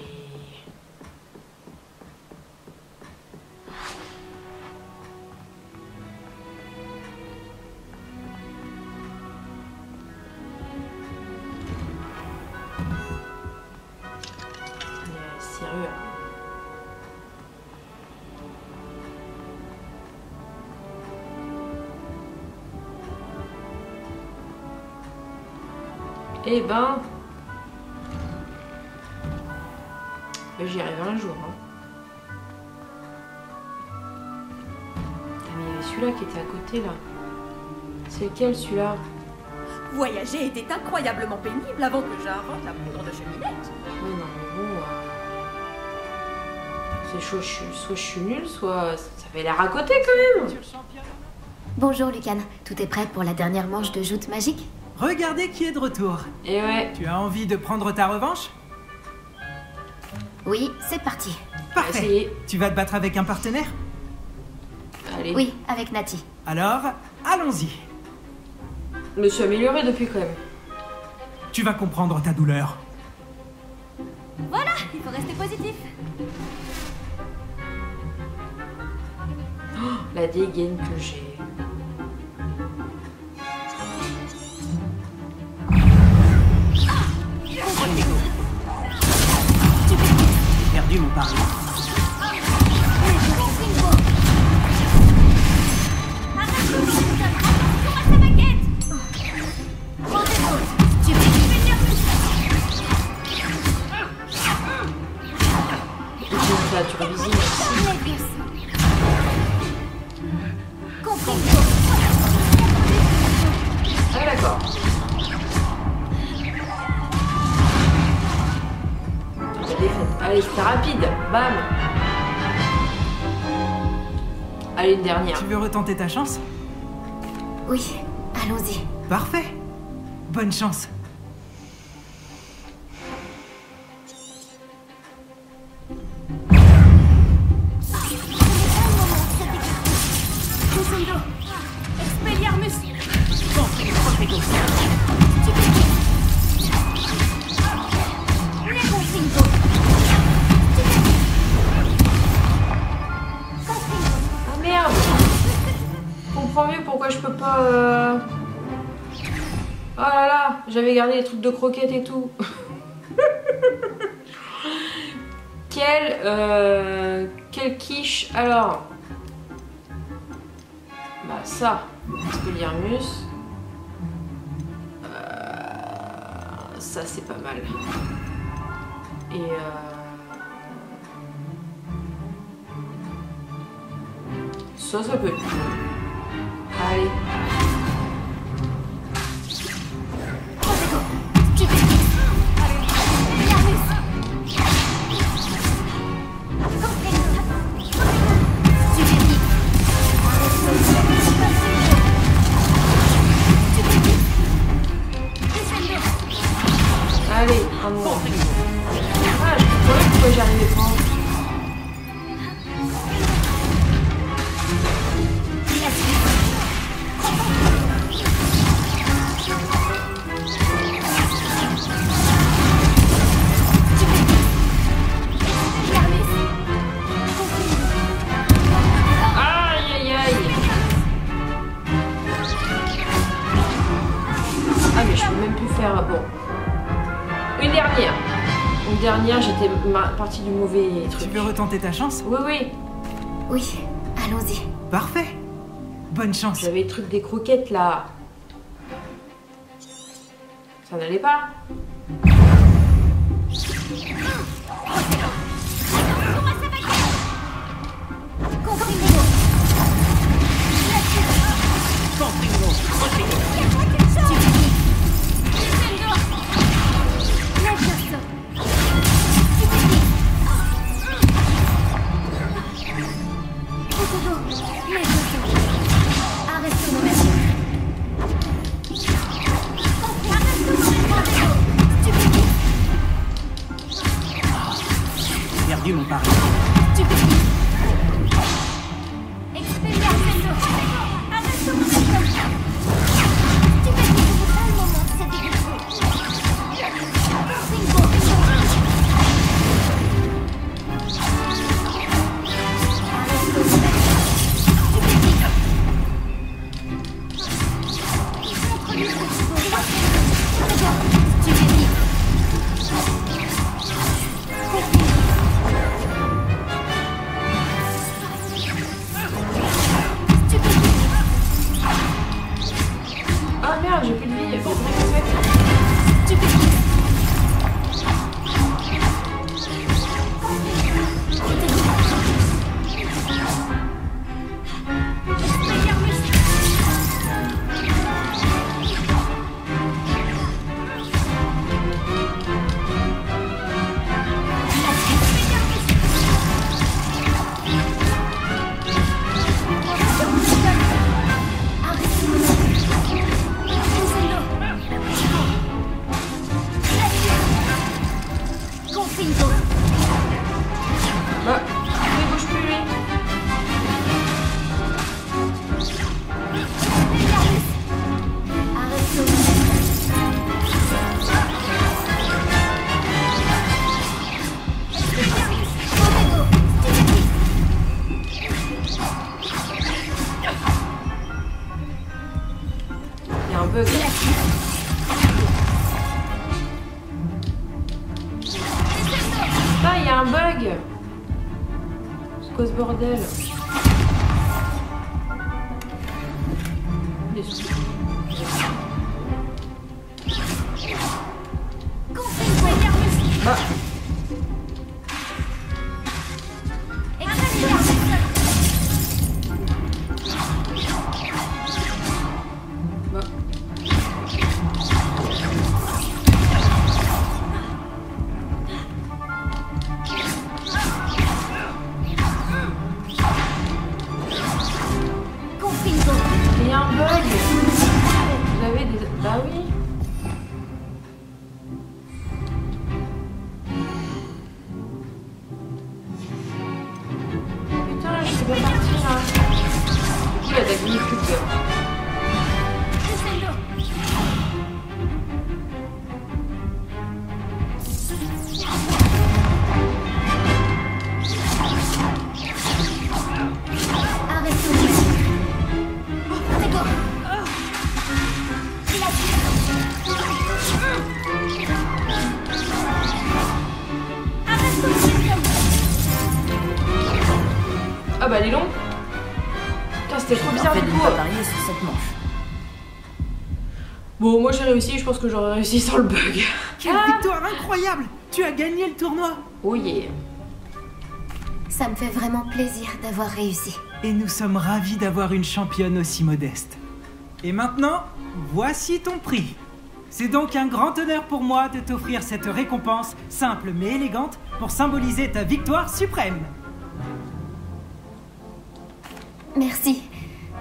Eh ben... J'y arriverai un jour. Hein. Mais il y avait celui-là qui était à côté là. C'est lequel celui-là? Voyager était incroyablement pénible avant que j'invente la poudre de cheminette. Oui, non, mais bon... C'est chaud, soit je suis nulle, soit ça avait l'air à côté quand même. Bonjour Lucan, tout est prêt pour la dernière manche de joute magique? Regardez qui est de retour. Et ouais. Tu as envie de prendre ta revanche? Oui, c'est parti. Parfait. Tu vas te battre avec un partenaire? Allez. Oui, avec Nati. Alors, allons-y. Je me suis améliorée depuis quand même. Tu vas comprendre ta douleur. Il faut rester positif. Oh, la dégaine que j'ai. J'ai perdu mon pari. Là, tu revisines. Ah d'accord. Allez, c'était rapide. Bam. Allez, une dernière. Tu veux retenter ta chance? Oui, allons-y. Parfait. Bonne chance. Expelliarmus. Ah merde. Je comprends mieux pourquoi je peux pas... Oh là là, j'avais gardé les trucs de croquettes et tout. Quelle quiche alors? Bah ça, Expelliarmus. Ça c'est pas mal. Et ça peut être cool. Allez. Allez, un moment. Ah, je comprends pas pourquoi j'y arrivais pas. Aïe aïe aïe. Ah mais je peux même plus faire... Bon. Une dernière. Une dernière, j'étais partie du mauvais truc. Tu veux retenter ta chance? Oui, oui. Oui, allons-y. Parfait. Bonne chance. J'avais le truc des croquettes là. Ça n'allait pas. J'ai perdu mon pari. a un bug. Ah, il y a un bug. C'est quoi ce bordel? Ah. Il y a un bug. Vous avez des... Bah oui. Putain, je peux pas partir là. Du coup, la Dagny est plus peur. Ah bah dis donc. Putain, c'était trop bizarre du coup. Parier sur cette manche. Bon, moi j'ai réussi, je pense que j'aurais réussi sans le bug. Quelle victoire incroyable! Tu as gagné le tournoi! Oh yeah. Ça me fait vraiment plaisir d'avoir réussi. Et nous sommes ravis d'avoir une championne aussi modeste. Et maintenant, voici ton prix. C'est donc un grand honneur pour moi de t'offrir cette récompense simple mais élégante pour symboliser ta victoire suprême. Merci.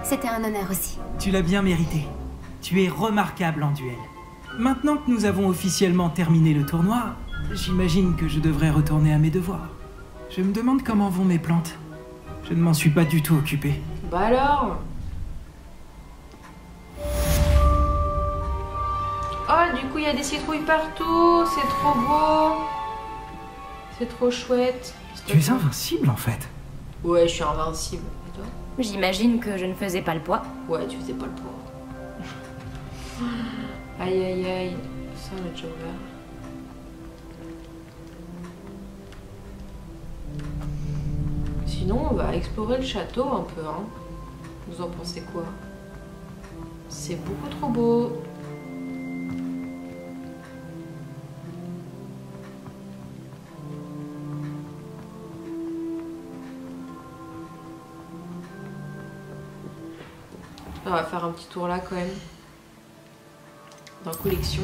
C'était un honneur aussi. Tu l'as bien mérité. Tu es remarquable en duel. Maintenant que nous avons officiellement terminé le tournoi, j'imagine que je devrais retourner à mes devoirs. Je me demande comment vont mes plantes. Je ne m'en suis pas du tout occupé. Bah alors. Oh, du coup, il y a des citrouilles partout. C'est trop beau. C'est trop chouette. Tu es invincible en fait. Ouais, je suis invincible. Et toi? J'imagine que je ne faisais pas le poids. Ouais, tu faisais pas le poids. Aïe aïe aïe. Ça, on a déjà ouvert. Sinon, on va explorer le château un peu, hein. Vous en pensez quoi? C'est beaucoup trop beau. On va faire un petit tour là quand même. Dans collection.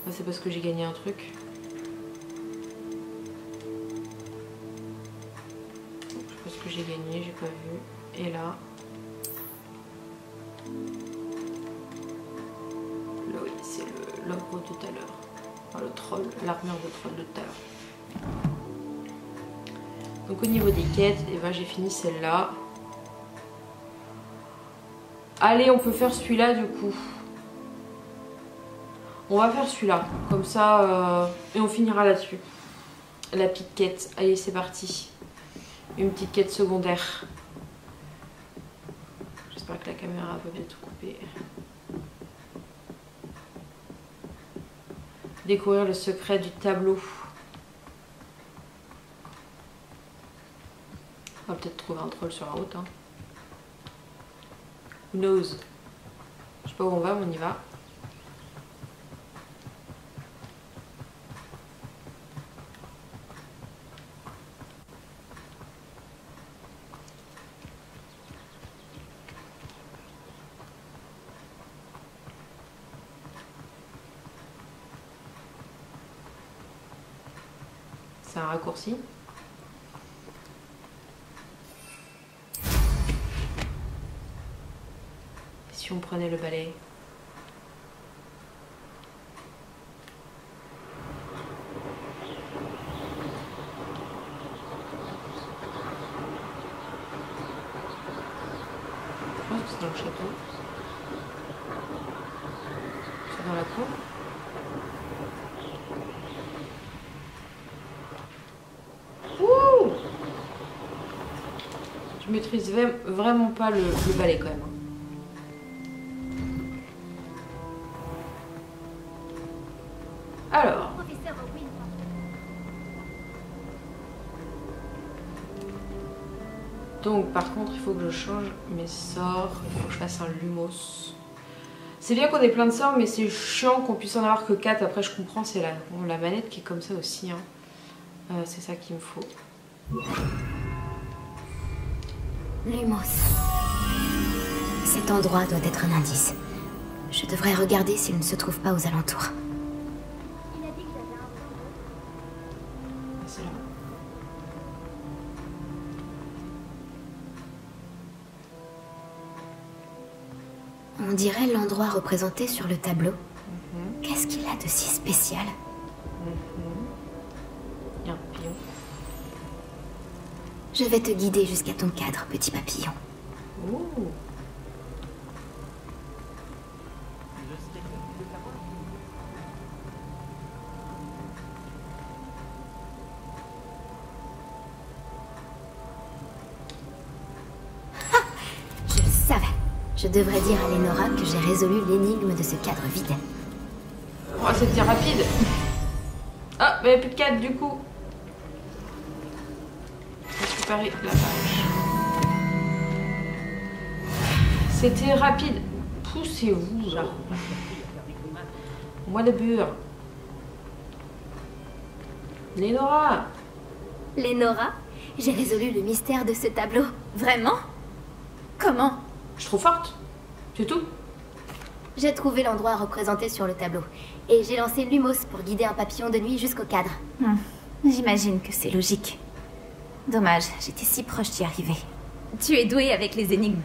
Là, c'est parce que j'ai gagné un truc. Je pense que j'ai gagné, j'ai pas vu. Et là. Là oui, c'est l'ogre de tout à l'heure. Enfin, le troll, l'armure de troll de tout à l'heure. Donc au niveau des quêtes, et ben, j'ai fini celle-là. Allez, on peut faire celui-là du coup. On va faire celui-là. Comme ça, et on finira là-dessus. La petite quête. Allez, c'est parti. Une petite quête secondaire. J'espère que la caméra va bien tout couper. Découvrir le secret du tableau. On va peut-être trouver un troll sur la route, hein. Who knows? Je sais pas où on va, mais on y va. C'est un raccourci. Si on prenait le balai. Je pense que c'est dans le château. C'est dans la cour. Ouh! Je maîtrise vraiment pas le balai quand même. par contre il faut que je change mes sorts, il faut que je fasse un Lumos. C'est bien qu'on ait plein de sorts mais c'est chiant qu'on puisse en avoir que 4, après je comprends, c'est la manette qui est comme ça aussi. Hein. C'est ça qu'il me faut. Lumos. Cet endroit doit être un indice. Je devrais regarder s'il ne se trouve pas aux alentours. C'est là. On dirait l'endroit représenté sur le tableau. Qu'est-ce qu'il a de si spécial? Il y a un papillon. Je vais te guider jusqu'à ton cadre, petit papillon. Ouh. Je le savais. Je devrais dire à Lénora que j'ai résolu l'énigme de ce cadre vide. Oh, c'était rapide. Ah, mais il n'y a plus de 4 du coup. Je vais récupérer la page. C'était rapide. Poussez-vous là. Moi de beurre. Lénora. Lénora, j'ai résolu le mystère de ce tableau. Vraiment? Comment? Je suis trop forte. C'est tout. J'ai trouvé l'endroit représenté sur le tableau. Et j'ai lancé Lumos pour guider un papillon de nuit jusqu'au cadre. J'imagine que c'est logique. Dommage, j'étais si proche d'y arriver. Tu es douée avec les énigmes.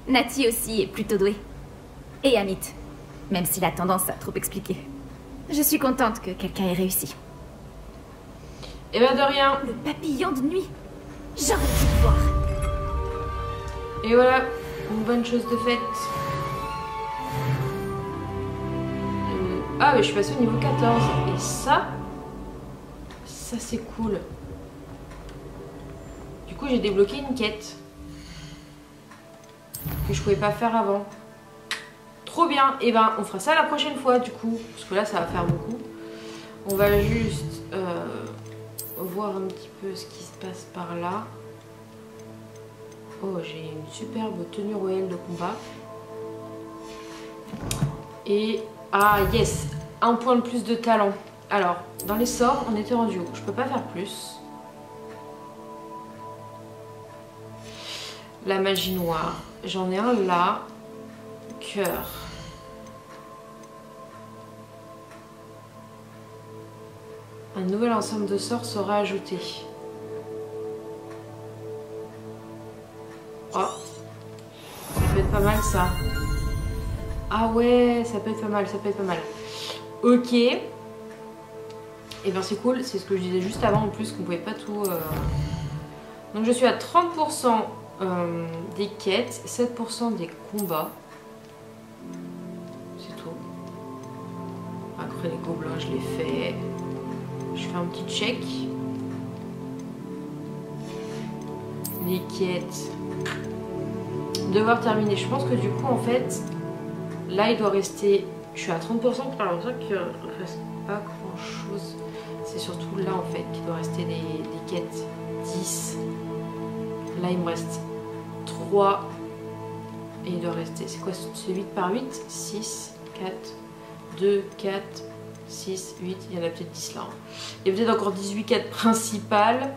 Nati aussi est plutôt douée. Et Amit, même s'il a tendance à trop expliquer. Je suis contente que quelqu'un ait réussi. Eh ben de rien. Le papillon de nuit. J'aurais dû le voir. Et voilà, une bonne chose de faite. Ah mais je suis passée au niveau 14. Et ça c'est cool. Du coup j'ai débloqué une quête que je pouvais pas faire avant. Trop bien. Et ben on fera ça la prochaine fois du coup. Parce que là ça va faire beaucoup. On va juste voir un petit peu ce qui se passe par là. Oh, j'ai une superbe tenue royale de combat. Et... ah, yes! Un point de plus de talent. Alors, dans les sorts, on était en duo. Je peux pas faire plus. La magie noire. J'en ai un là. Cœur. Un nouvel ensemble de sorts sera ajouté. Oh, ça peut être pas mal ça. Ah ouais, ça peut être pas mal, ça peut être pas mal. Ok. Et bien c'est cool, c'est ce que je disais juste avant en plus qu'on pouvait pas tout... Donc je suis à 30% des quêtes, 7% des combats. C'est tout. Après les gobelins je l'ai fait. Je fais un petit check. Les quêtes. Devoir terminer. Je pense que du coup en fait là il doit rester, je suis à 30%, alors ça qu'il ne reste pas grand chose, c'est surtout là en fait qu'il doit rester des quêtes. 10, là il me reste 3 et il doit rester, c'est quoi, c'est 8 par 8, 6, 4, 2, 4, 6, 8, il y en a peut-être 10 là. Il y a peut-être encore 18 quêtes principales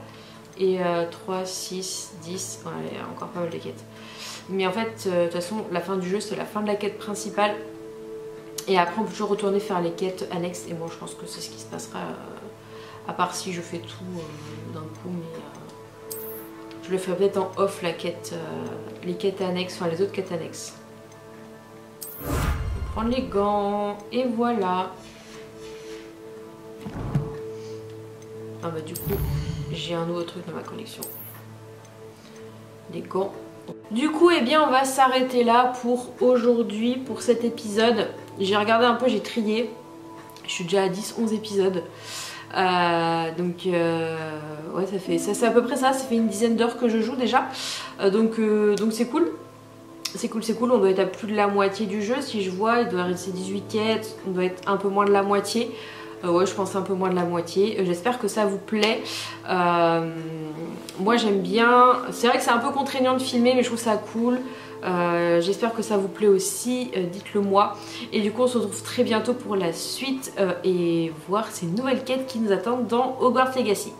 et 3, 6, 10, ouais, il y a encore pas mal de quêtes. Mais en fait, de toute façon, la fin du jeu, c'est la fin de la quête principale. Et après, on peut toujours retourner faire les quêtes annexes. Et bon, je pense que c'est ce qui se passera. À part si je fais tout d'un coup. Mais je le ferai peut-être en off, la quête, les quêtes annexes, enfin les autres quêtes annexes. Je vais prendre les gants. Et voilà. Ah bah du coup, j'ai un nouveau truc dans ma collection. Les gants. Du coup, eh bien, on va s'arrêter là pour aujourd'hui, pour cet épisode. J'ai regardé un peu, j'ai trié. Je suis déjà à 10-11 épisodes. Donc, ouais, ça fait, c'est à peu près ça. Ça fait une dizaine d'heures que je joue déjà. Donc c'est cool. C'est cool, c'est cool. On doit être à plus de la moitié du jeu. Si je vois, il doit rester 18 quêtes. On doit être un peu moins de la moitié. Ouais, je pense un peu moins de la moitié. J'espère que ça vous plaît. Moi j'aime bien. C'est vrai que c'est un peu contraignant de filmer, mais je trouve ça cool. J'espère que ça vous plaît aussi, dites-le moi. Et du coup on se retrouve très bientôt pour la suite et voir ces nouvelles quêtes qui nous attendent dans Hogwarts Legacy.